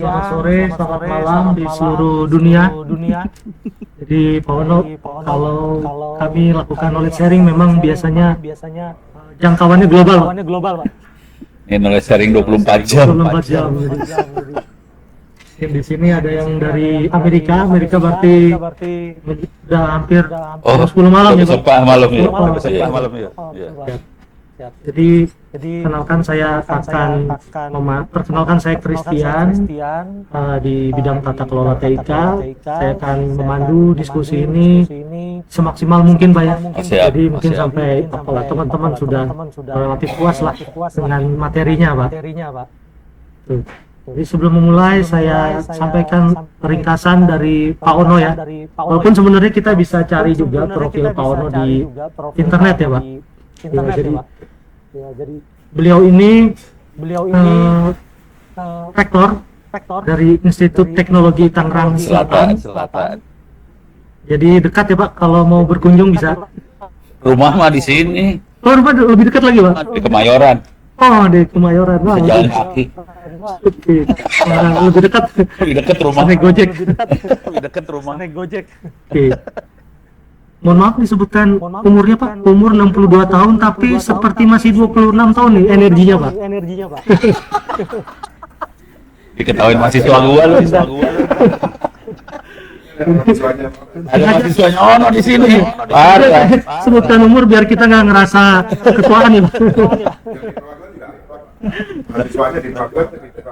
Selamat sore, selamat malam di seluruh dunia. Jadi Pak Ono, kalau kami lakukan knowledge sharing memang biasanya jangkauannya global, Pak. Ini knowledge sharing 24 jam. 24 jam. Di sini ada yang dari Amerika berarti udah hampir 10 malam ya, Pak. Malam ya. Jadi kenalkan saya akan perkenalkan saya Christian di bidang tata kelola TIK. Saya akan memandu diskusi ini semaksimal mungkin, Pak ya. Jadi mungkin sampai teman-teman sudah relatif puas lah dengan materinya, Pak. Tuh. Jadi sebelum memulai saya sampaikan ringkasan dari Pak Ono ya. Walaupun sebenarnya kita bisa cari juga profil Pak Ono di internet ya, Pak. Jadi beliau ini rektor dari Institut Teknologi Tangerang Selatan. Jadi dekat ya, Pak, kalau mau berkunjung bisa. Rumah mah di sini. Oh, rumah lebih dekat lagi, Pak. Di Kemayoran. Oh, di Kemayoran. Wah, jalan kaki. Oke. Lebih dekat. Lebih dekat rumah. Naik Gojek. Lebih dekat rumah. Oke. Mohon maaf disebutkan umurnya, Pak. Umur 62 tahun tapi seperti masih 26 tahun nih energinya, Pak. Diketahuin mahasiswa gua lu. Ada mahasiswanya Ono di sini. Parah. Sebutkan umur biar kita nggak ngerasa ketuaan ya, Pak.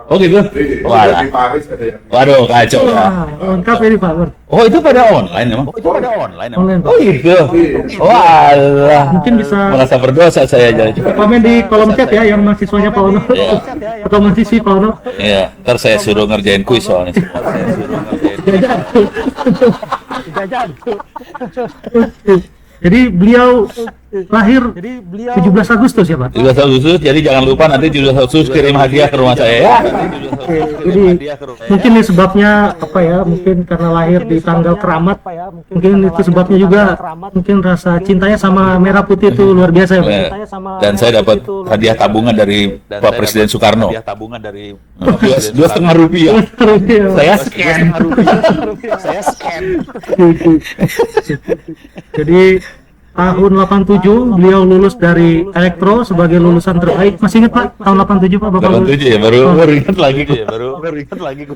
Oh gitu? Walah. Waduh, kacau ya. Lengkap ini, Pak. Oh, itu pada online emang? Online, Pak. Oh gitu? Walah. Mungkin bisa Merasa berdosa saya jadi. komen di kolom chat ya yang mahasiswanya Pak Ono. Atau mahasiswi Pak Ono. Iya, ntar saya suruh ngerjain kuis soalnya. Jajan. Jadi beliau lahir 17 Agustus ya, Pak? 17 Agustus, jadi jangan lupa nanti 17 Agustus kirim hadiah ke rumah saya ya. Jadi mungkin ini sebabnya apa ya? Mungkin karena lahir di tanggal keramat. Mungkin itu sebabnya juga. Mungkin rasa cintanya sama merah putih itu luar biasa ya, Pak. Dan saya dapat hadiah tabungan dari Pak Presiden Soekarno. Rp2,5. Saya scan. Jadi tahun 87 beliau lulus dari elektro sebagai lulusan terbaik. Masih ingat, Pak? Tahun 87 Pak Bapak lulus? 87 ya, baru ingat lagi.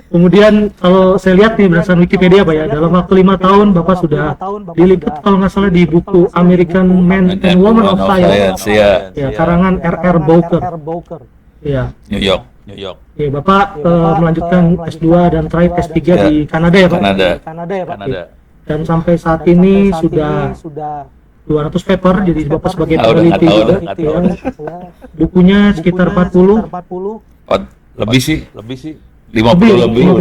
Kemudian kalau saya lihat nih berdasarkan Wikipedia, Pak ya, dalam waktu 5 tahun Bapak sudah diliput kalau nggak salah di buku American Man and Woman of Science. Ya, karangan R.R. Bowker. Ya. New York. Ya, Bapak melanjutkan S2 dan terakhir S3 di Kanada ya, Pak? Kanada. Dan sampai saat ini sudah 200 paper, jadi Bapak sebagai peneliti juga. Ya. Bukunya sekitar 40. Lebih sih. 50 lebih.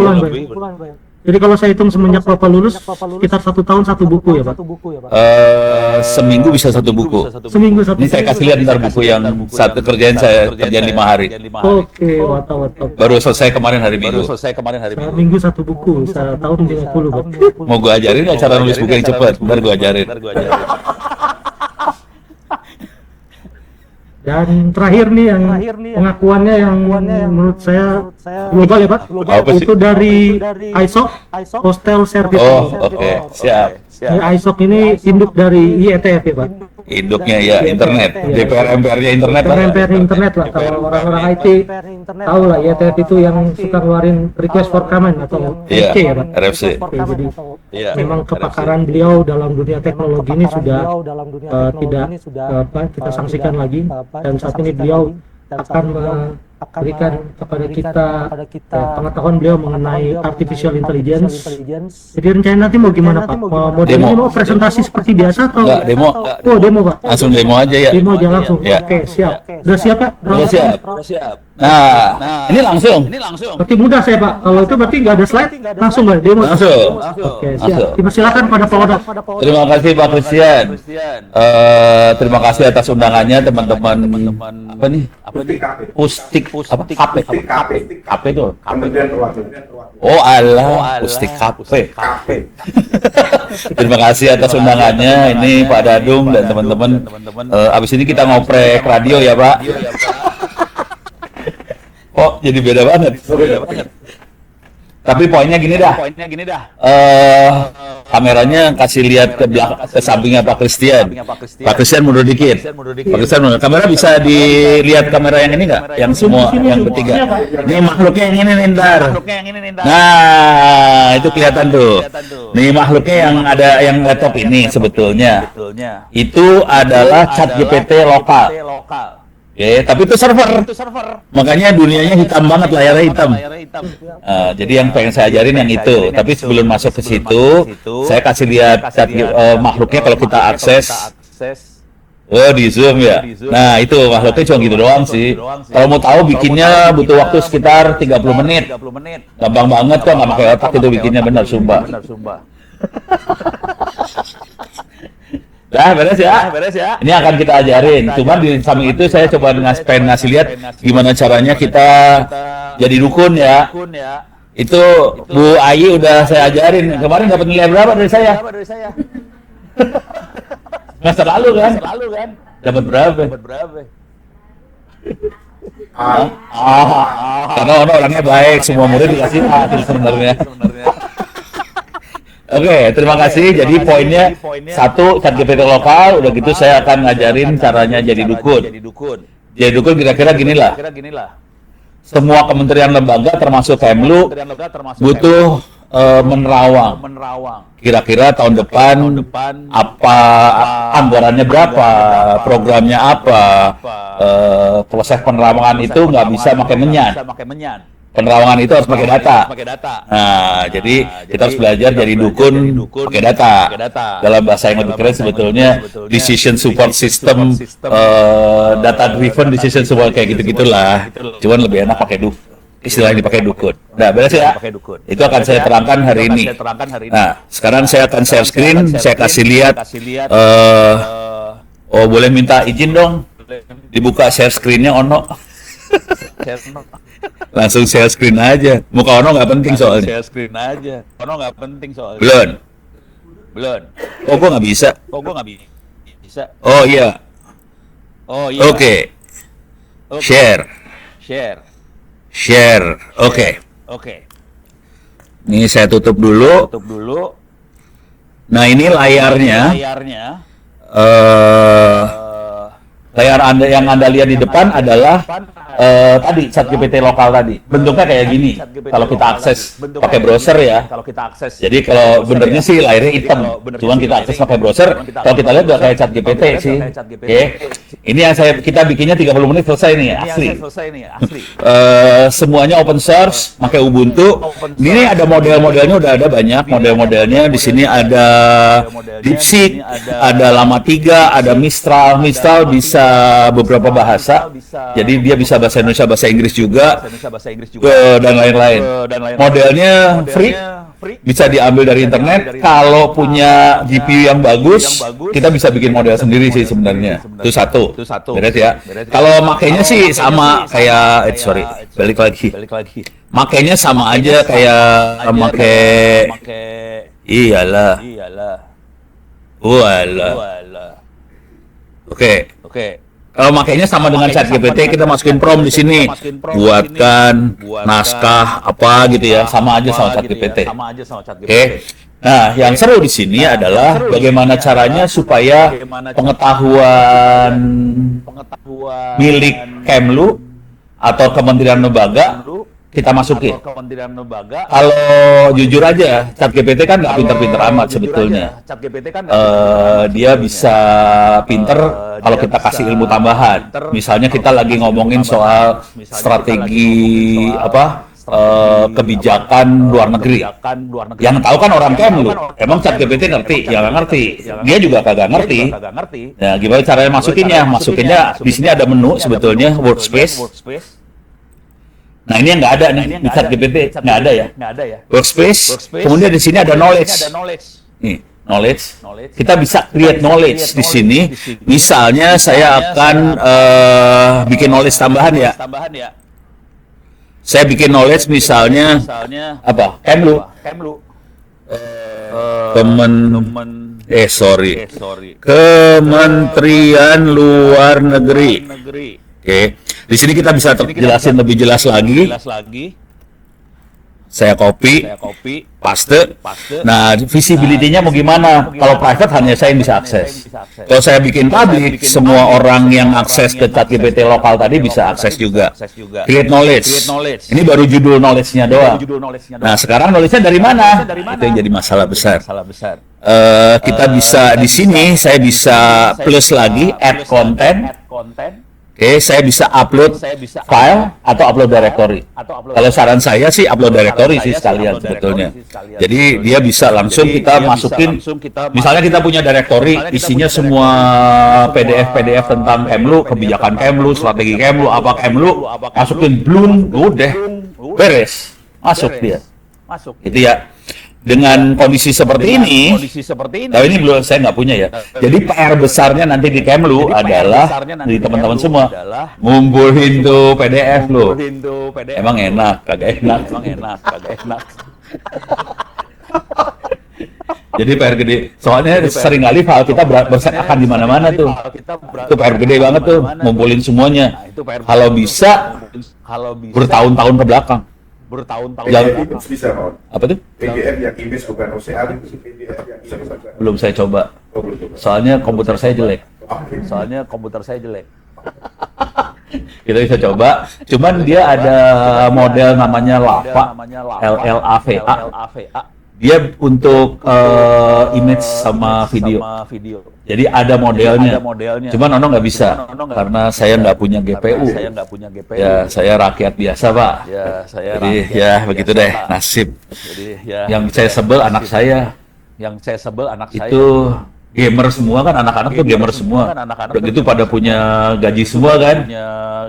Jadi kalau saya hitung semenjak Bapak lulus, sekitar 1 tahun 1 buku ya, Pak? Seminggu bisa 1 buku. Seminggu 1 Ini saya kasih lihat ntar buku yang satu kerjaan 5 hari. Oke, watau. Baru selesai kemarin hari Minggu. Minggu 1 buku, setahun 50, Pak. Mau gua ajarin nggak cara nulis buku yang cepat? Ntar gua ajarin. Dan terakhir nih yang pengakuannya yang menurut saya global ya, Pak. Itu dari ISOC Postal Service. Oh, oke. Siap. ISOC ini induk dari IETF ya, Pak. Induknya ya internet. DPR MPR-nya internet lah. MPR internet lah. Kalau orang-orang IT tahu lah IETF itu yang suka ngeluarin request for comment atau RFC ya, Pak. RFC. Oke, jadi memang kepakaran beliau dalam dunia teknologi ini sudah tidak kita sanksikan lagi, dan saat ini beliau akan memberikan kepada kita pengetahuan beliau mengenai artificial intelligence. Jadi rencana nanti mau gimana, Pak? Mau demo, mau presentasi seperti biasa atau? Enggak, demo. Oh, demo, Pak. Langsung demo aja ya. Demo aja langsung. Ya. Oke, siap. Udah siap, Pak? Udah siap. Nah, ini langsung. Berarti mudah saya, Pak. Kalau itu berarti nggak ada slide, langsung nggak demo. Langsung. Oke, siap. Dipersilakan pada Pak Ono. Terima kasih Pak Christian. Terima kasih atas undangannya teman-teman. Apa nih? Pustik apa? KP itu. Oh alah, Pustik KP. Terima kasih atas undangannya. Ini Pak Dadung dan teman-teman. Abis ini kita ngoprek radio ya, Pak. Oh, jadi beda banget. Tapi poinnya gini dah. Kameranya kasih lihat ke belakang, ke sampingnya Pak Christian. Pak Christian mundur dikit. Pak Christian mundur. Kamera bisa dilihat kamera yang ini nggak? Yang semua, yang bertiga. Ini makhluknya yang ini nih, ntar. Nah, itu kelihatan tuh. Nih makhluknya yang ada yang laptop ini sebetulnya. Itu adalah ChatGPT lokal. Oke, tapi itu server. Makanya dunianya hitam banget, layarnya hitam. Jadi yang pengen saya ajarin yang itu. Tapi sebelum masuk ke situ, saya kasih lihat makhluknya kalau kita akses. Oh, di zoom ya. Nah, itu makhluknya cuma gitu doang sih. Kalau mau tahu bikinnya butuh waktu sekitar 30 menit. Gampang banget kok, nggak pakai otak itu bikinnya, benar sumpah. Nah, beres ya. Ini akan kita ajarin. Cuman di samping itu saya coba ngasih lihat gimana caranya kita jadi dukun ya. Itu Bu Ayi udah saya ajarin. Kemarin dapat nilai berapa dari saya? Semester lalu kan? Dapat berapa? Karena orangnya baik, semua murid dikasih A sebenarnya. Oke, terima kasih. Jadi poinnya satu, ChatGPT lokal. Udah gitu saya akan ngajarin caranya jadi dukun. Jadi dukun kira-kira gini lah. Semua kementerian lembaga termasuk Kemlu butuh menerawang. Kira-kira tahun depan apa anggarannya berapa, programnya apa. Proses penerawangan itu nggak bisa pakai menyan. Penerawangan itu harus pakai data. Nah, jadi kita harus belajar jadi dukun pakai data. Dalam bahasa yang lebih keren sebetulnya decision support system, data driven decision support kayak gitu-gitulah. Cuman lebih enak pakai istilahnya dipakai dukun. Nah, beres ya. Itu akan saya terangkan hari ini. Nah, sekarang saya akan share screen, saya kasih lihat. Boleh minta izin dong. Dibuka share screen-nya Ono. Langsung share screen aja. Muka Ono nggak penting soalnya. Belum. Oh, gua nggak bisa. Oh iya. Oke. Share. Oke. Ini saya tutup dulu. Nah, ini layarnya. Layar yang Anda lihat di depan adalah tadi ChatGPT lokal tadi. Bentuknya kayak gini. Kalau kita akses pakai browser ya. Jadi kalau benernya sih layarnya hitam. Cuman kita akses pakai browser. Kalau kita lihat udah kayak ChatGPT sih. Oke. Ini yang kita bikinnya 30 menit selesai nih, asli. Semuanya open source, pakai Ubuntu. Ini ada model-modelnya, udah ada banyak model-modelnya. Di sini ada DeepSeek, ada Llama 3, ada Mistral. Mistral bisa beberapa bahasa. Jadi dia bisa bahasa Indonesia, bahasa Inggris juga, dan lain-lain. Modelnya free, bisa diambil dari internet. Kalau punya GPU yang bagus, kita bisa bikin model sendiri sih sebenarnya. Itu satu. Beres ya. Kalau makainya sih sama kayak, balik lagi. Makainya sama aja kayak pakai. Iyalah. Oke. Kalau makainya sama dengan ChatGPT, kita masukin prompt di sini, buatkan naskah apa gitu ya, sama aja sama ChatGPT. Oke. Nah, yang seru di sini adalah bagaimana caranya supaya pengetahuan milik Kemlu atau Kementerian Lembaga kita masukin. Kalau jujur aja, ChatGPT kan nggak pinter-pinter amat sebetulnya. Dia bisa pinter kalau kita kasih ilmu tambahan. Misalnya kita lagi ngomongin soal strategi kebijakan luar negeri. Yang tahu kan orang Kemlu. Emang ChatGPT ngerti? Ya nggak ngerti. Dia juga kagak ngerti. Nah, gimana caranya masukinnya? Masukinnya di sini ada menu sebetulnya, workspace. Nah, ini yang nggak ada nih di ChatGPT, nggak ada ya. Workspace. Kemudian di sini ada knowledge. Nih, knowledge. Kita bisa create knowledge di sini. Misalnya saya akan bikin knowledge tambahan ya. Saya bikin knowledge misalnya apa? Kemlu. Kementerian Luar Negeri. Oke. Di sini kita bisa jelasin lebih jelas lagi. Saya copy, paste. Nah, visibility-nya mau gimana? Kalau private hanya saya yang bisa akses. Kalau saya bikin public, semua orang yang akses ke ChatGPT lokal tadi bisa akses juga. Create knowledge. Ini baru judul knowledge-nya doang. Nah, sekarang knowledge-nya dari mana? Itu yang jadi masalah besar. Kita bisa di sini, saya bisa plus lagi, add content. Oke, saya bisa upload file atau upload directory. Kalau saran saya sih upload directory sih sekalian sebetulnya. Jadi dia bisa langsung kita masukin, misalnya kita punya directory, isinya semua PDF tentang Kemlu, kebijakan Kemlu, strategi Kemlu, apa Kemlu, masukin Bloom, udah beres, masuk dia. Gitu ya. Dengan kondisi seperti ini, tapi ini belum saya nggak punya ya. Jadi PR besarnya nanti di Kemlu adalah di teman-teman semua ngumpulin tuh PDF lo. Emang enak, kagak enak. Jadi PR gede. Soalnya sering kali file kita berserakan di mana-mana tuh. Itu PR gede banget tuh, ngumpulin semuanya. Kalau bisa bertahun-tahun ke belakang. PDF itu bisa, Pak. Apa tuh? PDF yang image bukan OCR itu PDF yang bisa. Belum saya coba. Oh, belum coba. Soalnya komputer saya jelek. Kita bisa coba. Cuman dia ada model namanya LAVA, LLAVA. Dia untuk image sama video. Jadi ada modelnya. Cuman Ono nggak bisa karena saya nggak punya GPU. Ya, saya rakyat biasa, Pak. Jadi ya begitu deh nasib. Yang saya sebel anak saya. Itu gamer semua kan, anak-anak tuh gamer semua. Begitu pada punya gaji semua kan.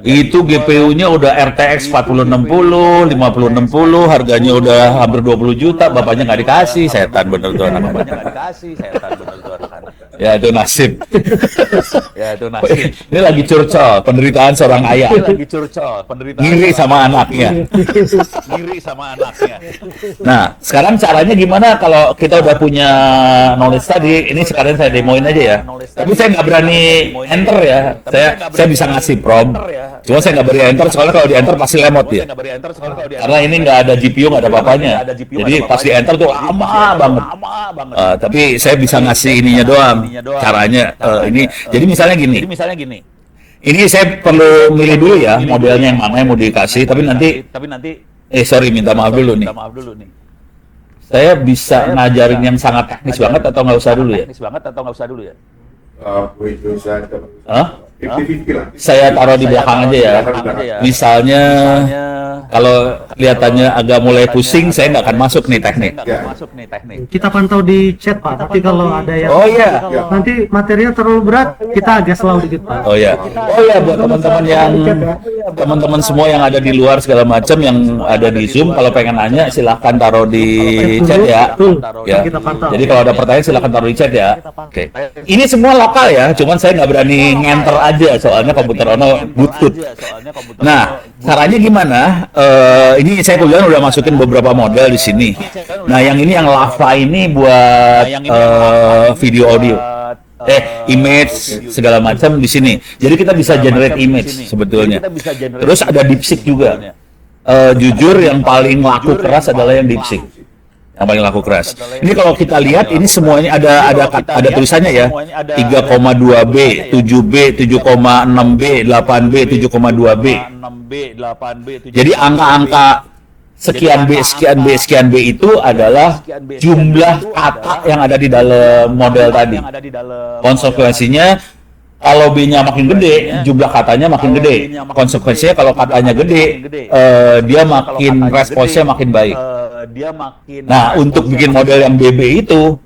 Itu GPU-nya udah RTX 4060, 5060, harganya udah hampir 20 juta, bapaknya nggak dikasih. Setan bener tuh anak-anak. Ya itu nasib. Ini lagi curcol, penderitaan seorang ayah. Ngiri sama anaknya. Nah, sekarang caranya gimana kalau kita udah punya knowledge tadi? Ini sekarang saya demoin aja ya. Tapi saya nggak berani enter ya. Saya bisa ngasih prompt. Cuma saya nggak berani enter soalnya kalau di enter pasti lemot ya. Karena ini nggak ada GPU, nggak ada apa-apanya. Jadi pas di enter tuh lama banget. Tapi saya bisa ngasih ininya doang. Caranya ini. Jadi misalnya gini. Ini saya perlu milih dulu ya modelnya yang mana yang mau dikasih. Tapi nanti. Sorry, minta maaf dulu nih. Saya bisa ngajarin yang sangat teknis banget atau nggak usah dulu ya? Saya taruh di belakang aja ya. Misalnya kalau kelihatannya agak mulai pusing, saya nggak akan masuk nih teknik. Kita pantau di chat, Pak. Tapi kalau ada yang nanti materinya terlalu berat, kita agak slow dikit, Pak. Oh ya, buat teman-teman semua yang ada di luar segala macam yang ada di Zoom, kalau pengen nanya silahkan taruh di chat ya. Ya. Jadi kalau ada pertanyaan silahkan taruh di chat ya. Oke. Ini semua lokal ya, cuman saya nggak berani ngenter aja soalnya komputer Ono butut. Nah, caranya gimana? Ini saya kebetulan udah masukin beberapa model di sini. Nah, yang ini yang LAVA ini buat video audio. Image segala macam di sini. Jadi kita bisa generate image sebetulnya. Terus ada DeepSeek juga. Jujur yang paling laku keras adalah yang DeepSeek. Yang paling laku keras. Ini kalau kita lihat ini semuanya ada tulisannya ya. 3,2B, 7B, 7,6B, 8B, 7,2B. Jadi angka-angka sekian B, sekian B, sekian B itu adalah jumlah kata yang ada di dalam model tadi. Konsekuensinya kalau B-nya makin gede, jumlah katanya makin gede. Konsekuensinya kalau katanya gede, dia makin responsnya makin baik. Nah, untuk bikin model yang BB itu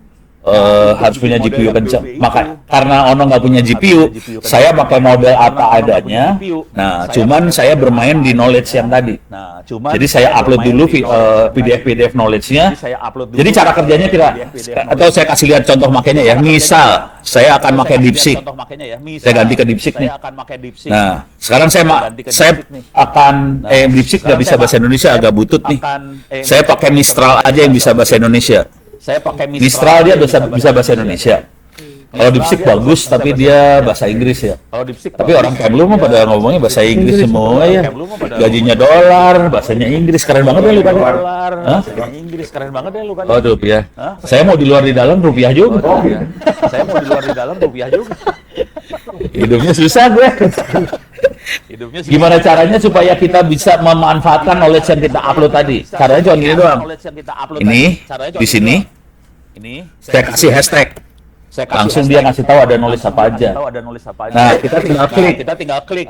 harus punya GPU kencang. Maka karena Ono nggak punya GPU, saya pakai model apa adanya. Nah, cuman saya bermain di knowledge yang tadi. Jadi saya upload dulu PDF knowledge-nya. Jadi cara kerjanya atau saya kasih lihat contoh makainya ya. Misal saya akan pakai DeepSeek. Saya ganti ke DeepSeek nih. Nah, sekarang saya akan DeepSeek nggak bisa bahasa Indonesia, agak butut nih. Saya pakai Mistral aja yang bisa bahasa Indonesia. Mistral dia bisa bahasa Indonesia. Kalau DeepSeek bagus, tapi dia bahasa Inggris ya. Tapi orang Kemlu mah pada ngomongnya bahasa Inggris semua ya. Gajinya dolar, bahasanya Inggris, keren banget ya lu kan? Inggris keren banget ya lu kan. Oh, rupiah. Saya mau di luar di dalam rupiah juga. Saya mau di luar di dalam rupiah juga. Hidupnya susah gue. Gimana caranya supaya kita bisa memanfaatkan knowledge yang kita upload tadi? Caranya cuma gini doang. Ini di sini. Saya kasih hashtag. Langsung dia ngasih tahu ada knowledge apa aja. Nah, kita tinggal klik.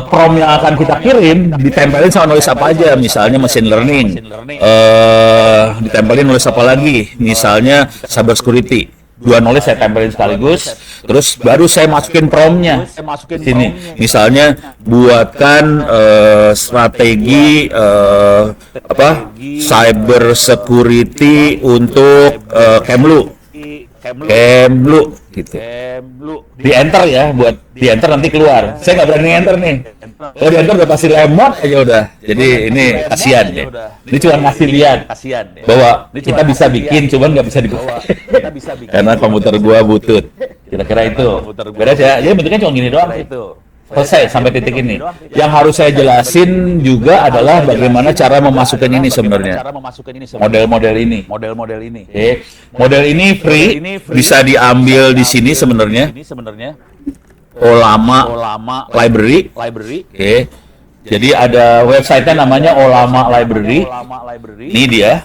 Prompt yang akan kita kirim ditempelin sama knowledge apa aja. Misalnya machine learning. Ditempelin knowledge apa lagi? Misalnya cyber security. Dua knowledge saya tempelin sekaligus. Terus baru saya masukin prompt-nya sini. Misalnya buatkan strategi cyber security untuk Kemlu gitu. Di enter ya, buat di enter nanti keluar. Saya nggak berani enter nih. Kalau di enter udah pasti lemot aja udah. Jadi ini kasihan ya. Ini cuma ngasih lihat bahwa kita bisa bikin, cuman nggak bisa dibuka. Karena komputer gua butut. Kira-kira itu. Beres ya. Jadi bentuknya cuma gini doang. Selesai sampai titik ini. Yang harus saya jelasin juga adalah bagaimana cara memasukkan ini sebenarnya. Model-model ini. Oke. Model ini free, bisa diambil di sini sebenarnya. Olama Library. Oke. Jadi ada website-nya namanya Olama Library. Ini dia.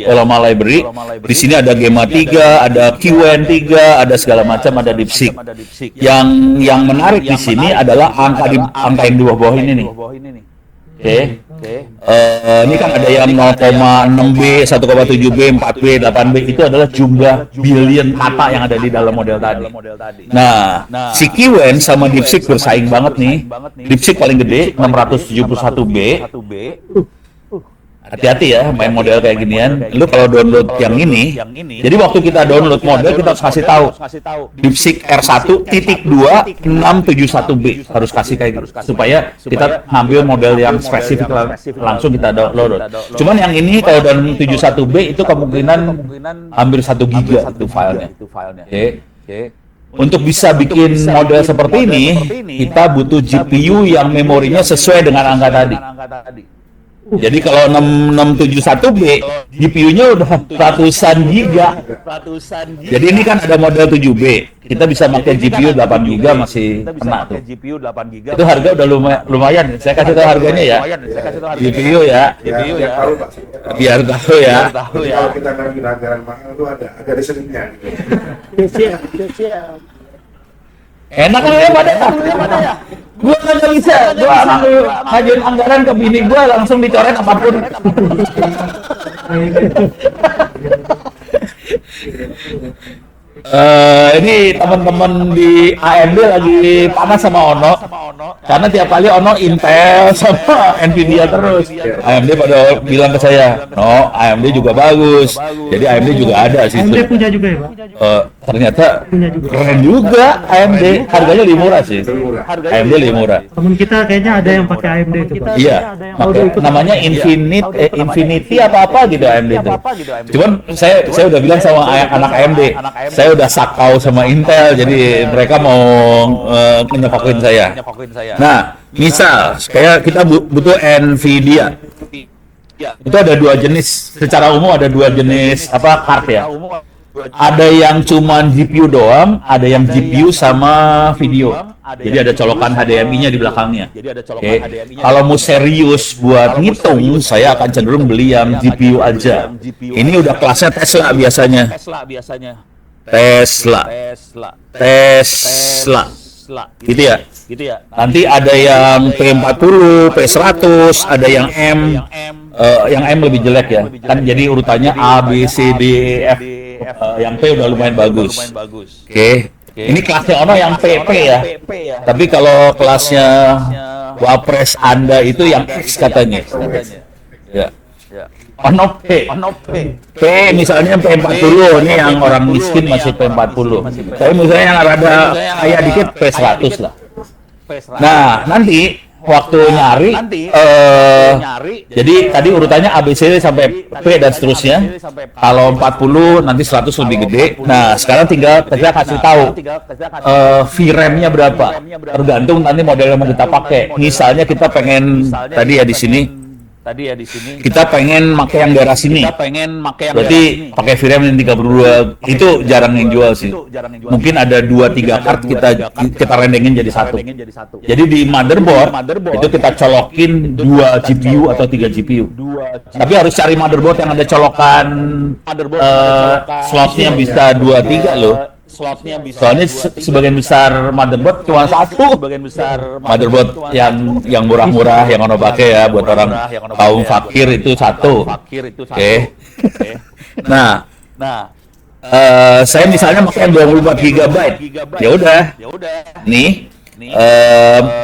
Olama Library. Di sini ada Gemma 3, ada QN3, ada segala macam, ada DeepSeek. Yang menarik di sini adalah angka yang di bawah ini nih. Oke. Ini kan ada yang 0,6B, 1,7B, 4B, 8B, itu adalah jumlah billion kata yang ada di dalam model tadi. Nah, si QN sama DeepSeek bersaing banget nih. DeepSeek paling gede 671B. Hati-hati ya main model kayak ginian. Lu kalau download yang ini, jadi waktu kita download model kita harus kasih tahu DeepSeek R1.2 671B harus kasih kayak gitu supaya kita ngambil model yang spesifik langsung kita download. Cuman yang ini kalau download 71B itu kemungkinan hampir 1 giga itu filenya. Oke. Untuk bisa bikin model seperti ini, kita butuh GPU yang memorinya sesuai dengan angka tadi. Jadi kalau 671B, GPU-nya udah ratusan giga. Jadi ini kan ada model 7B. Kita bisa pakai GPU 8 giga masih kena tuh. Itu harga udah lumayan. Saya kasih tahu harganya ya. GPU ya. Biar tahu ya. Kalau kita ngambil anggaran mahal itu ada reasoningnya. Enak lu ya pada ya. Gua nggak bisa. Gua ngajuin anggaran ke bini gua langsung dicoret apapun. Ini teman-teman di AMD lagi panas sama Ono karena tiap kali Ono Intel sama Nvidia terus. AMD pada bilang ke saya, no, AMD juga bagus. Jadi AMD juga ada sih. AMD punya juga ya, Pak? Ternyata keren juga AMD. Harganya lebih murah sih. AMD lebih murah. Temen kita kayaknya ada yang pakai AMD itu, Pak. Iya, namanya Infinity apa-apa gitu AMD itu. Cuman saya udah bilang sama anak AMD, saya udah sakau sama Intel, jadi mereka mau nyepokin saya. Nah, misal kayak kita butuh Nvidia. Itu ada dua jenis, secara umum ada dua jenis card ya. Ada yang cuman GPU doang, ada yang GPU sama video. Jadi ada colokan HDMI-nya di belakangnya. Oke. Kalau mau serius buat ngitung, saya akan cenderung beli yang GPU aja. Ini udah kelasnya Tesla biasanya. Tesla. Gitu ya. Nanti ada yang P40, P100, ada yang M. Yang M lebih jelek ya. Kan jadi urutannya A, B, C, D, F. Yang P udah lumayan bagus. Oke. Ini kelasnya Ono yang PP ya. Tapi kalau kelasnya Wapres Anda itu yang X katanya. Ya. Ono P. P misalnya P40, ini yang orang miskin masih P40. Tapi misalnya yang rada kaya dikit P100 lah. Nah, nanti waktu nyari jadi tadi urutannya A B C sampai P dan seterusnya. Kalau 40 nanti 100 lebih gede. Nah, sekarang tinggal kita kasih tahu VRAM-nya berapa. Tergantung nanti model yang mau kita pakai. Misalnya kita pengen tadi ya di sini kita pengen pakai yang daerah sini. Berarti pakai VRAM yang 32 itu jarang yang jual sih. Mungkin ada 2-3 card kita rendengin jadi satu. Jadi di motherboard itu kita colokin 2 GPU atau 3 GPU. Tapi harus cari motherboard yang ada colokan slotnya bisa 2-3 loh. Soalnya sebagian besar motherboard cuma satu. Motherboard yang murah-murah yang ono pakai ya buat orang kaum fakir itu satu. Oke. Nah, saya misalnya pakai yang 24 GB. Ya udah. Nih.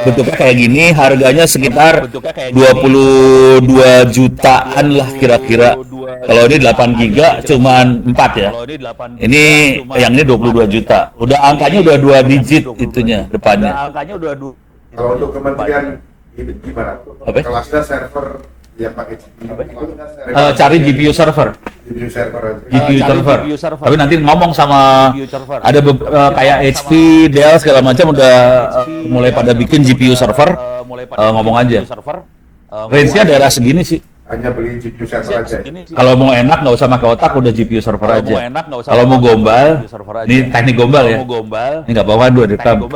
Bentuknya kayak gini, harganya sekitar 22 jutaan lah kira-kira. Kalau ini 8 giga cuman 4 ya. Ini yang ini 22 juta. Udah angkanya udah 2 digit itunya depannya. Kalau untuk kementerian ini gimana? Kelasnya server yang pakai GPU. Cari GPU server. GPU server. Tapi nanti ngomong sama ada kayak HP, Dell segala macam udah mulai pada bikin GPU server. Ngomong aja. Range-nya daerah segini sih. Hanya beli GPU server aja. Kalau mau enak nggak usah pakai otak, udah GPU server aja. Kalau mau gombal, ini teknik gombal ya. Ini nggak apa-apa dua rekam.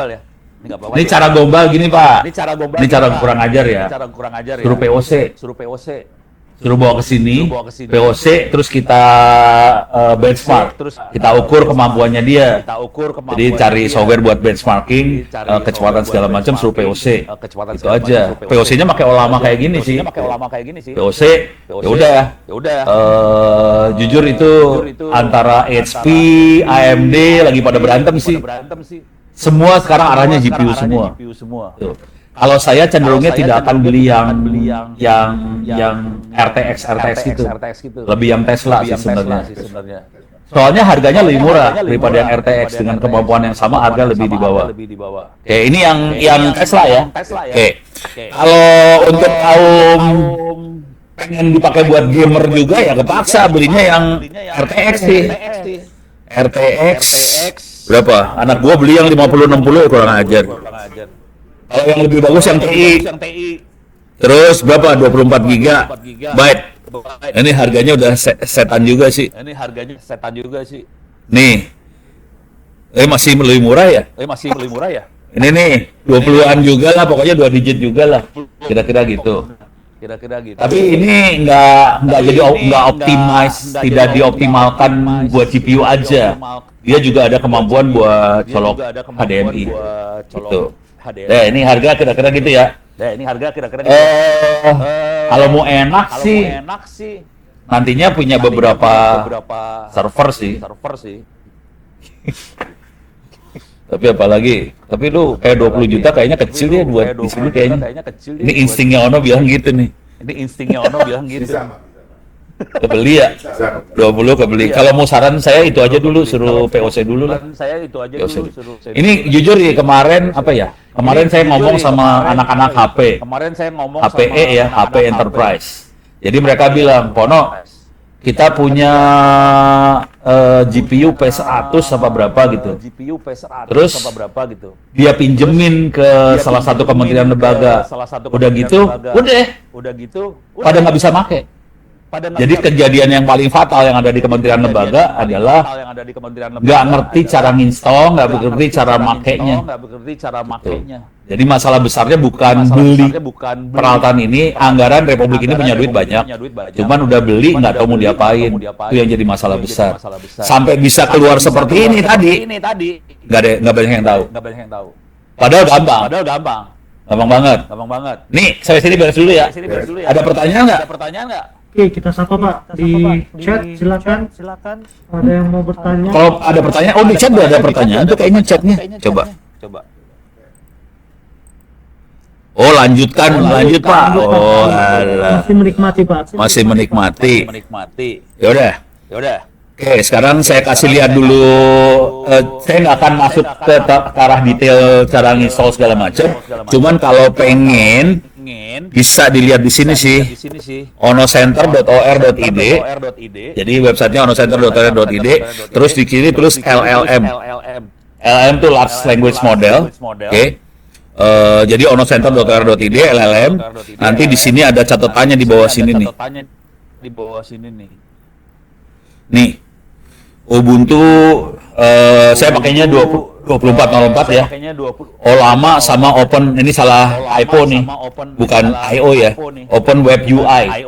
Ini cara gombal gini Pak. Ini cara kurang ajar ya. Suruh POC. Suruh bawa ke sini, POC, terus kita benchmark, kita ukur kemampuannya dia. Jadi cari software buat benchmarking, kecepatan segala macam, suruh POC. Itu aja. POC-nya pakai lama kayak gini sih. POC, ya udah. Jujur itu antara HP, AMD lagi pada berantem sih. Semua sekarang arahnya GPU semua. Tuh. Kalau saya cenderungnya tidak akan beli yang RTX gitu. Lebih yang Tesla sih sebenarnya. Soalnya harganya lebih murah daripada yang RTX dengan kemampuan yang sama, harga lebih di bawah. Oke, ini yang Tesla ya. Oke. Kalau untuk kaum pengen dipakai buat gamer juga ya kepaksa belinya yang RTX sih. RTX berapa? Anak gua beli yang 50-60 ya kurang ajar. Kalau yang lebih bagus yang TI. Terus berapa? 24 GB. Ini harganya udah setan juga sih. Nih. Masih lebih murah ya? Ini nih 20-an juga lah, pokoknya 2 digit juga lah. Kira-kira gitu. Tapi ini nggak optimize, tidak dioptimalkan buat GPU aja. Dia juga ada kemampuan buat colok HDMI. Gitu. Ini harga kira-kira gitu ya. Kalau mau enak sih, nantinya punya beberapa server sih. Tapi apalagi, tapi lu kayak 20 juta kayaknya kecil ya buat di sini kayaknya. Ini instingnya Ono bilang gitu nih. Kebeli ya? 20 kebeli. Kalau mau saran saya itu aja dulu, suruh POC dulu lah. Ini jujur ya kemarin apa ya? Kemarin saya ngomong sama anak-anak HP. HPE ya, HP Enterprise. Jadi mereka bilang, Pono, kita punya GPU P100 apa berapa gitu. Terus dia pinjemin ke salah satu kementerian lembaga. Udah gitu, pada nggak bisa make. Jadi kejadian yang paling fatal yang ada di kementerian lembaga adalah nggak ngerti cara nginstall, nggak ngerti cara makainya. Jadi masalah besarnya bukan beli peralatan ini, anggaran Republik ini punya duit banyak, cuman udah beli nggak tahu mau diapain. Itu yang jadi masalah besar. Sampai bisa keluar seperti ini tadi, nggak banyak yang tahu. Padahal gampang banget. Nih, saya sini beres dulu ya. Ada pertanyaan nggak? Oke, kita sapa Pak di chat, silakan. Ada yang mau bertanya? Kalau ada pertanyaan, di chat udah ada pertanyaan tuh kayaknya chatnya. Coba. Oh, lanjut Pak. Oh, alah. Masih menikmati Pak. Masih menikmati. Ya udah. Oke, sekarang saya kasih lihat dulu. Saya nggak akan masuk ke arah detail cara install segala macam. Cuman kalau pengen bisa dilihat di sini sih, onocenter.or.id. Jadi websitenya onocenter.or.id. Terus di kiri terus LLM. LLM itu Large Language Model. Oke. Jadi onocenter.or.id LLM. Nanti di sini ada catatannya di bawah sini nih. Nih, Ubuntu saya pakainya 2404 ya. Lama sama Open, ini salah IPO nih, bukan IO ya. Open Web UI.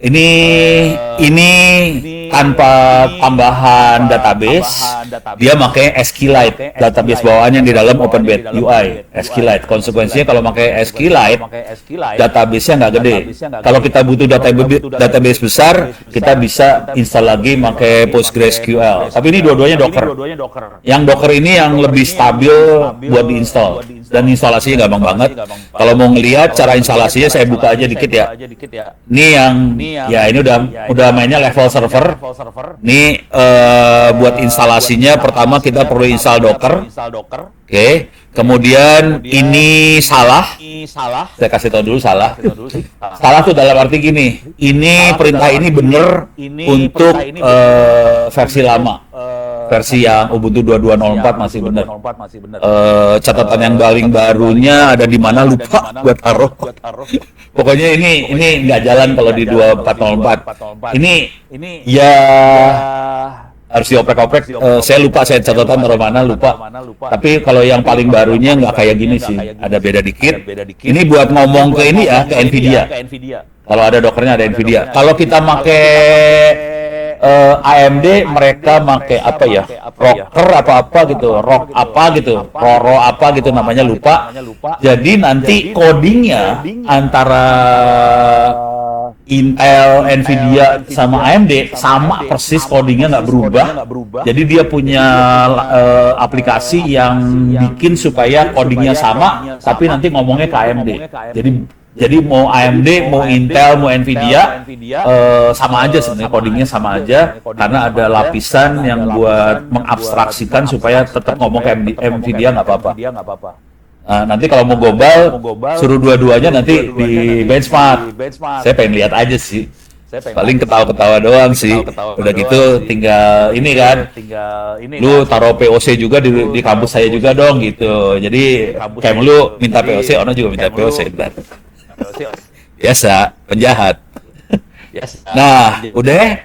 Ini tanpa tambahan database, dia pakai SQLite, database bawaannya di dalam Open Web UI, SQLite. Konsekuensinya kalau pakai SQLite, database-nya nggak gede. Kalau kita butuh database besar, kita bisa install lagi pakai PostgreSQL. Tapi ini dua-duanya Docker. Yang Docker ini yang lebih stabil buat diinstal, dan instalasinya gampang banget. Kalau mau ngelihat cara instalasinya, saya buka aja dikit ya. Ini yang ya ini udah mainnya level server. Ini buat instalasinya pertama kita perlu install Docker. Oke. Kemudian ini salah. Saya kasih tahu dulu salah. Salah tuh dalam arti gini. Ini perintah ini bener untuk versi lama. Versi yang Ubuntu 2204 masih benar. Catatan yang paling barunya ada di mana lupa buat taruh. Pokoknya ini nggak jalan kalau di 2404. Ini ya harus dioprek-oprek. Saya lupa, saya catatan taruh mana lupa. Tapi kalau yang paling barunya nggak kayak gini sih, ada beda dikit. Ini buat ngomong ke ini ya, ke Nvidia. Kalau ada Dockernya ada Nvidia. Kalau kita pakai AMD, mereka pakai apa ya? Rocker apa gitu, Rock apa gitu, Roro apa gitu namanya, lupa. Jadi nanti codingnya antara Intel, Nvidia sama AMD sama persis, codingnya nggak berubah. Jadi dia punya aplikasi yang bikin supaya codingnya sama, tapi nanti ngomongnya ke AMD. Jadi mau AMD, mau Intel, mau Nvidia, sama aja sebenarnya, codingnya sama aja, karena ada lapisan yang buat mengabstraksikan supaya tetap ngomong ke Nvidia nggak apa-apa. Nah, nanti kalau mau global, suruh dua-duanya nanti di benchmark. Saya pengen lihat aja sih. Paling ketawa-ketawa doang sih. Udah gitu tinggal ini kan. Lu taruh POC juga di kampus saya juga dong gitu. Jadi kayak lu minta POC, Ono juga minta POC. Biasa, penjahat. Nah, udah.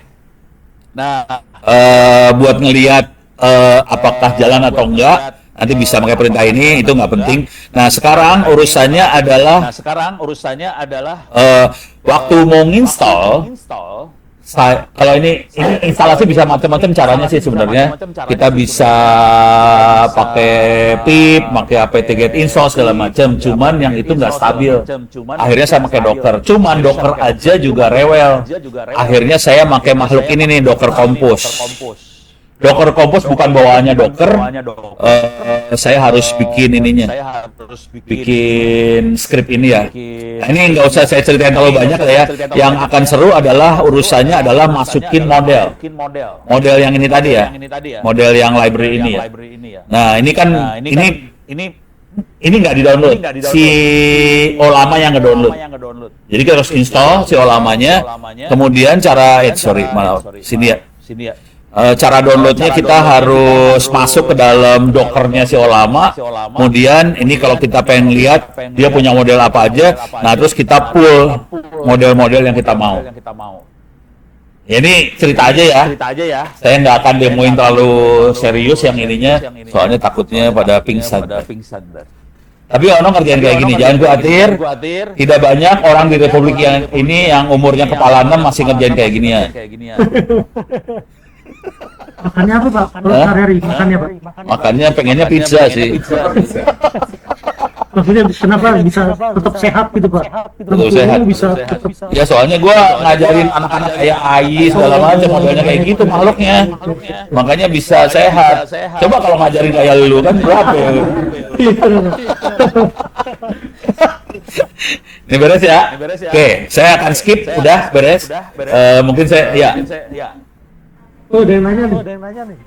Buat ngelihat apakah jalan atau enggak, nanti bisa pakai perintah ini, itu nggak penting. Nah, sekarang urusannya adalah waktu mau nginstall. Kalau ini instalasi bisa macam-macam caranya sih sebenarnya. Kita bisa pakai pip, pakai apt-get install segala macam. Cuman yang itu nggak stabil. Akhirnya saya pakai Docker. Cuman Docker aja juga rewel. Akhirnya saya pakai makhluk ini nih, Docker Compose. Docker Compose bukan bawaannya Docker. Saya harus bikin ininya, bikin script ini ya. Nah, ini nggak usah saya ceritain terlalu banyak ya. Yang akan seru adalah urusannya adalah masukin model yang ini tadi ya, model yang library ini ya. Nah, ini kan ini nggak di-download, si Olama yang nge-download. Jadi kita harus install si Olamanya. Kemudian cara sini ya. Cara downloadnya kita harus masuk ke dalam Dockernya si Olama. Kemudian ini kalau kita pengen lihat dia punya model apa aja, nah terus kita pull model-model yang kita mau. Ya, ini cerita aja ya. Saya nggak akan demoin terlalu serius yang ininya, soalnya takutnya pada pingsan. Tapi Ono ngerjain kayak gini, jangan khawatir. Tidak banyak orang di Republik yang ini yang umurnya kepala 6 masih ngerjain kayak gini ya. Makannya apa Pak? Sehari-hari makannya Pak? Makannya pengennya pizza sih. Maksudnya kenapa bisa tetap sehat gitu Pak? Tetap sehat. Bisa tetap. Ya soalnya gua ngajarin anak-anak kayak AI segala macam modelnya kayak gitu makhluknya. Makanya bisa sehat. Coba kalau ngajarin kayak lu kan berapa ya? Ini beres ya? Oke, saya akan skip. Udah beres. Mungkin saya ya. Oh, ada yang nanya nih.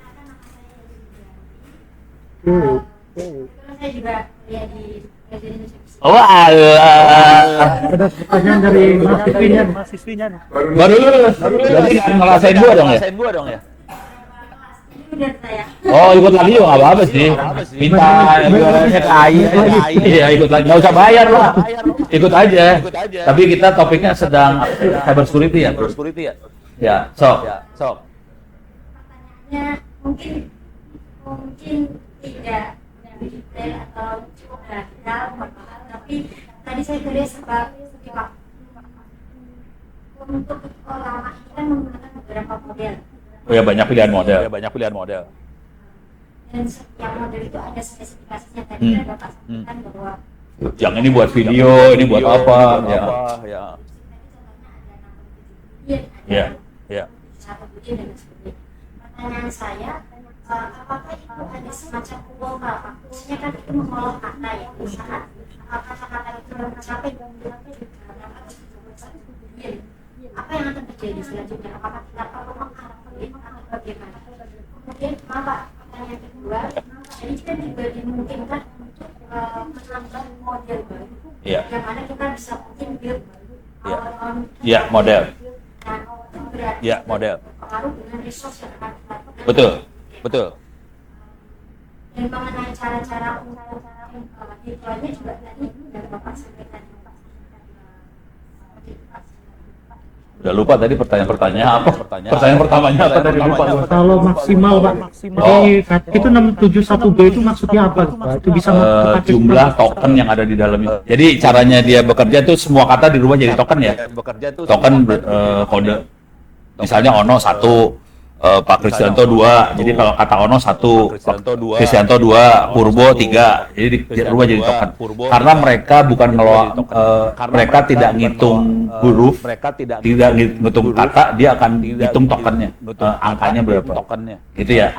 Saya juga lihat di presiden. Oh Allah. Ada pertanyaan dari mahasiswinya nih. Baru lulus. Jadi ngerasain gua dong ya? Udah saya. Oh, ikut lagi juga nggak apa-apa sih. Minta jualannya ke AI. Iya, ikut lagi. Nggak usah bayar lah. Ikut aja. Tapi kita topiknya sedang cyber security ya. Ya, sok. Pertanyaannya mungkin tidak detail atau detail, tapi tadi saya tulis sebagai untuk lama kita menggunakan beberapa model. Oh ya, banyak pilihan model. Dan setiap model itu ada spesifikasinya. Tadi ada Pak sampaikan bahwa Yang ini buat video, ini buat apa? Ya. Ya. satu budget dan sebagainya. Pertanyaan saya, apakah itu ada semacam kuota? Maksudnya kan itu mengolah kata ya, misalkan apakah kata itu mencapai apa yang akan terjadi selanjutnya? Apakah kita perlu mengharapkan atau bagaimana? Kemudian apa pertanyaan kedua? Jadi kita juga dimungkinkan untuk menambah model baru, yang mana kita bisa mungkin build Model. Nah, itu berarti Model. berpengaruh dengan resource yang akan kita lakukan. Betul. Dan mengenai cara-cara untuk deploy-nya juga tadi sudah Bapak sampaikan. Udah lupa tadi pertanyaan apa? Pertanyaan pertamanya apa tadi lupa. Kalau maksimal Pak, jadi itu 671B itu maksudnya apa Pak? Itu bisa Jumlah token yang ada di dalamnya. Jadi caranya dia bekerja tuh semua kata dirubah jadi token ya. Token kode. Misalnya Ono 1, Pak Kristianto 2. Jadi kalau kata Ono 1, Kristianto 2, Purbo 3. Jadi dirubah jadi token. Karena mereka bukan ngelola, mereka tidak ngitung huruf, tidak ngitung kata, dia akan hitung tokennya, angkanya berapa. Gitu ya.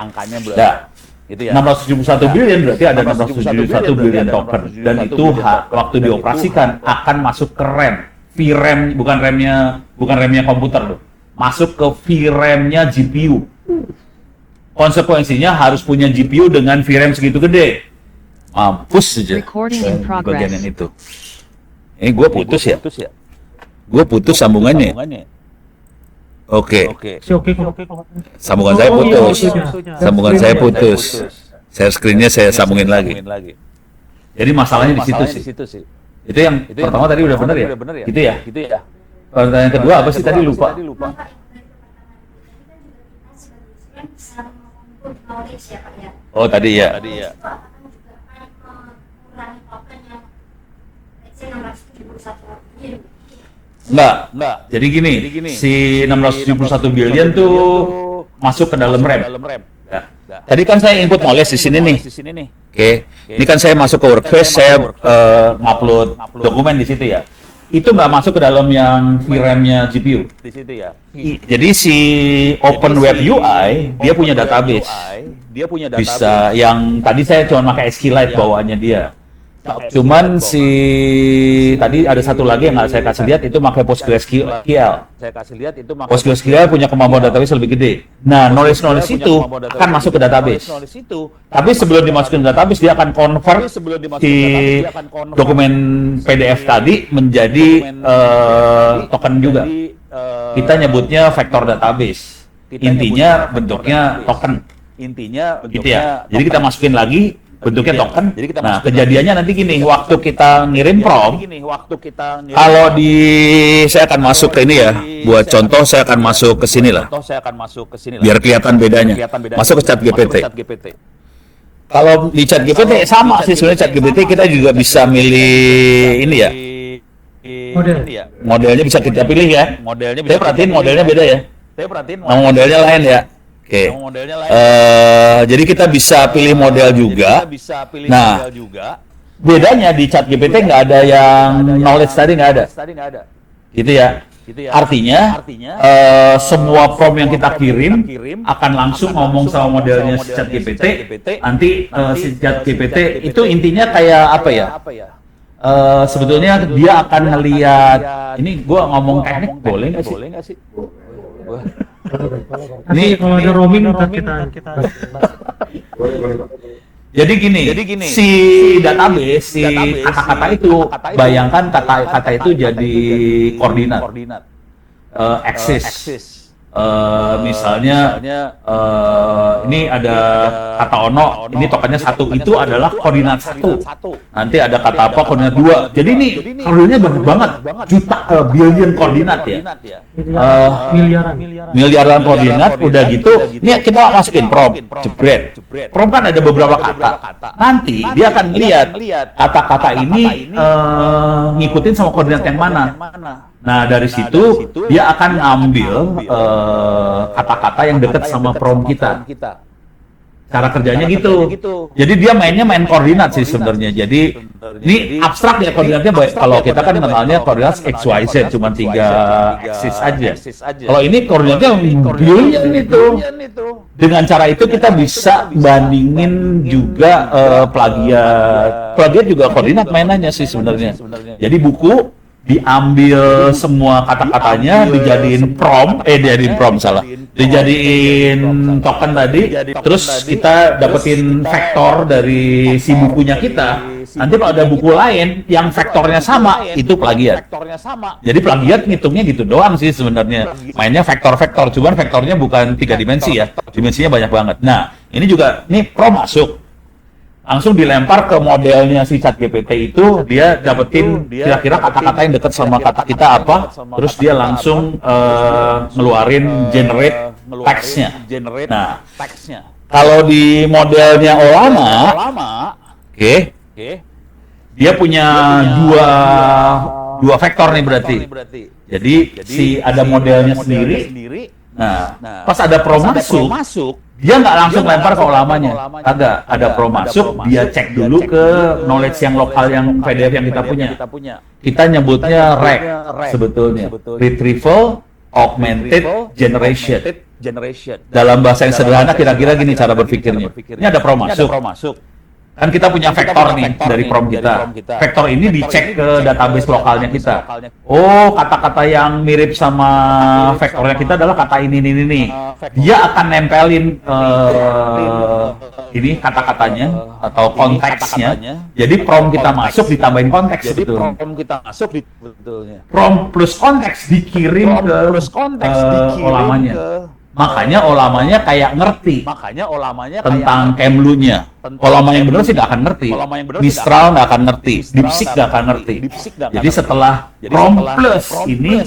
Itu ya. 671 billion berarti ada 671 billion token, dan itu waktu dioperasikan akan masuk ke RAM, VRAM, bukan RAM-nya komputer loh. Masuk ke VRAM-nya GPU. Konsekuensinya harus punya GPU dengan VRAM segitu gede. Mampus saja bagian yang itu. Ini gue putus ya? Gue putus sambungannya. Oke. Sambungan saya putus. Sambungan saya putus. Share screen-nya saya sambungin lagi. Jadi masalahnya di situ sih. Itu yang pertama tadi udah benar ya? Gitu ya? Pertanyaan kedua apa sih tadi lupa? Oh tadi ya. Enggak. Jadi gini, si 671 billion tuh masuk ke dalam RAM. Tadi kan saya input knowledge di sini nih. Oke. Ini kan saya masuk ke Workspace, saya upload dokumen di situ ya. Itu nggak masuk ke dalam yang VRAM-nya GPU. Di situ ya. Jadi si Open Web UI dia punya database. Bisa yang tadi saya cuma pakai SQLite bawaannya dia. Cuman si tadi ada satu lagi yang nggak saya kasih lihat, itu pakai PostgreSQL. PostgreSQL punya kemampuan database lebih gede. Nah, knowledge itu akan masuk ke database. Tapi sebelum dimasukin ke database, dia akan convert si dokumen PDF tadi menjadi token juga. Kita nyebutnya vector database. Intinya bentuknya token. Gitu ya. Jadi kita masukin lagi bentuknya token. Nah, kejadiannya nanti gini, waktu kita ngirim prompt, kalau saya akan masuk ke ini ya, buat contoh saya akan masuk ke sini lah, biar kelihatan bedanya. Masuk ke ChatGPT. Kalau di ChatGPT sama sih sebenarnya. ChatGPT kita juga bisa milih ini ya, modelnya bisa kita pilih ya. Saya perhatiin modelnya beda ya. Modelnya lain ya. Oke. Jadi kita bisa pilih model juga. Nah, bedanya di ChatGPT nggak ada yang knowledge tadi, nggak ada. Gitu ya. Artinya semua prompt yang kita kirim akan langsung ngomong sama modelnya si ChatGPT. Nanti si ChatGPT itu intinya kayak apa ya? sebetulnya dia akan ngelihat, ini gua ngomong teknik boleh nggak sih? Ini kalau ada roaming ntar kita Boleh. Jadi gini, si database, si kata-kata itu, bayangkan kata-kata itu jadi koordinat, axis. Misalnya ini ada kata ono, ini tokennya 1, itu adalah koordinat 1. Nanti ada kata apa koordinat 2. Jadi ini koordinatnya banyak banget, billion koordinat ya. Miliaran koordinat, udah gitu. Ini kita masukin prompt, jebret. Prompt kan ada beberapa kata. Nanti dia akan lihat kata-kata ini ngikutin sama koordinat yang mana. Nah, dari situ dia akan ngambil kata-kata yang dekat sama prompt kita. Cara kerjanya gitu. Jadi dia main koordinat sih sebenarnya. Jadi ini abstrak ya koordinatnya. Kalau kita kan kenalnya koordinat X, Y, Z cuma 3 axis aja. Kalau ini koordinatnya billion itu. Dengan cara itu kita bisa bandingin juga plagiat. Plagiat juga koordinat mainannya sih sebenarnya. Jadi buku diambil semua kata-katanya, dijadiin token tadi, terus kita dapetin vektor dari si bukunya kita. Nanti kalau ada buku lain yang vektornya sama, itu plagiat. Jadi plagiat ngitungnya gitu doang sih sebenarnya. Mainnya vektor-vektor, cuman vektornya bukan 3 dimensi ya, dimensinya banyak banget. Nah, ini juga, nih prompt masuk. Langsung dilempar ke modelnya si ChatGPT itu, dia dapetin kira-kira kata-kata yang dekat sama kata kita apa, terus dia langsung ngeluarin generate text-nya. Nah, kalau di modelnya Ollama, dia punya dua vektor nih berarti. Jadi si ada modelnya sendiri. Nah, pas ada prompt masuk, dia nggak langsung lempar ke Ollamanya. Kagak, ada prompt masuk, dia cek dulu ke knowledge yang lokal yang PDF yang kita punya. Kita nyebutnya RAG sebetulnya. Retrieval Augmented Generation. Dalam bahasa yang sederhana kira-kira gini cara berpikirnya. Ini ada prompt masuk. Kan kita punya vektor nih dari prompt kita. Vektor ini dicek ke database lokalnya kita. Oh, kata-kata yang mirip sama vektornya kita adalah kata ini. Dia akan nempelin ini kata-katanya atau konteksnya. Jadi prompt kita masuk ditambahin konteks sebetulnya. Prompt plus konteks dikirim ke Ollamanya. Makanya Ollamanya kayak ngerti tentang Kemlu-nya. Ollama yang benar sih nggak akan ngerti. Mistral nggak akan ngerti. DeepSeek nggak akan ngerti. Jadi setelah prompt plus ini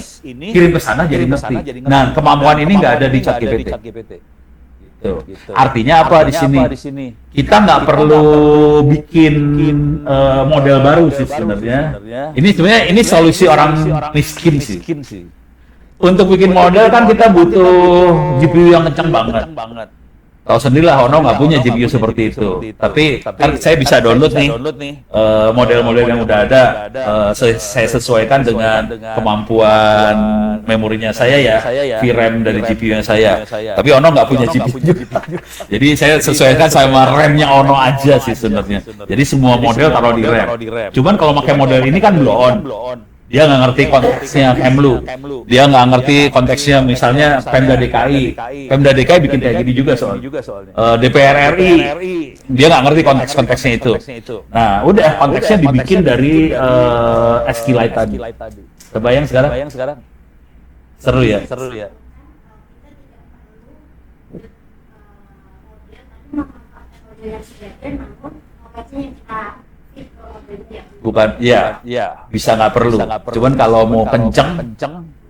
kirim ke sana jadi ngerti. Nah, kemampuan ini nggak ada di ChatGPT. Gitu. Artinya apa di sini? Kita nggak perlu bikin model baru sih sebenarnya. Ini solusi orang miskin sih. Untuk bikin model kan kita butuh GPU yang kencang banget. Tahu sendirilah, Ono nggak punya GPU seperti itu. Tapi kan saya bisa download nih model-model yang udah ada. Saya sesuaikan dengan kemampuan memorinya saya ya, VRAM dari GPU-nya saya. Tapi Ono nggak punya GPU juga. Jadi saya sesuaikan sama RAM-nya Ono aja sih sebenarnya. Jadi semua model taruh di RAM. Cuman kalau pakai model ini kan blow on. Dia nggak ngerti konteksnya Kemlu, dia nggak ngerti konteksnya misalnya Pemda DKI. Pemda DKI bikin kayak gini juga soalnya. DPR RI, dia nggak ngerti konteks-konteksnya itu. Nah, udah konteksnya dibikin dari SQLite tadi. Kebayang sekarang? Seru ya? Bukan, ya, bisa nggak perlu. Cuman kalau mau kenceng,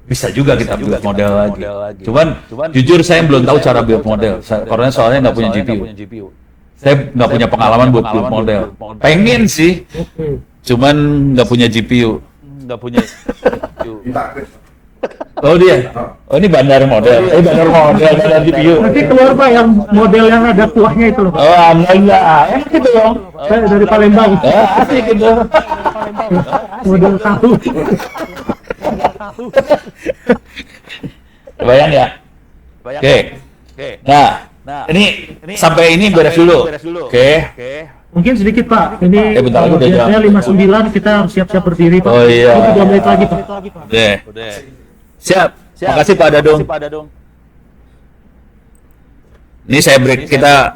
bisa juga kita build model lagi. Cuman jujur saya belum tahu cara build model, karena soalnya nggak punya GPU. Saya nggak punya pengalaman buat build model. Pengen sih, cuman nggak punya GPU. Oh dia, ini bandar model, bandar GPU. Nanti keluar Pak yang model yang ada kuahnya itu loh. Oh, enggak, gitu dong. Saya dari Palembang. Asik gitu. Model tahu. Bayang ya? Oke. Nah, ini sampai ini beres dulu. Oke. Mungkin sedikit Pak, ini bentar lagi udah jam. biasanya 59 kita harus siap-siap berdiri Pak. Oh iya. Ini 2 menit lagi Pak. Oke. Siap. Makasih Pak Dadung. Ini saya break kita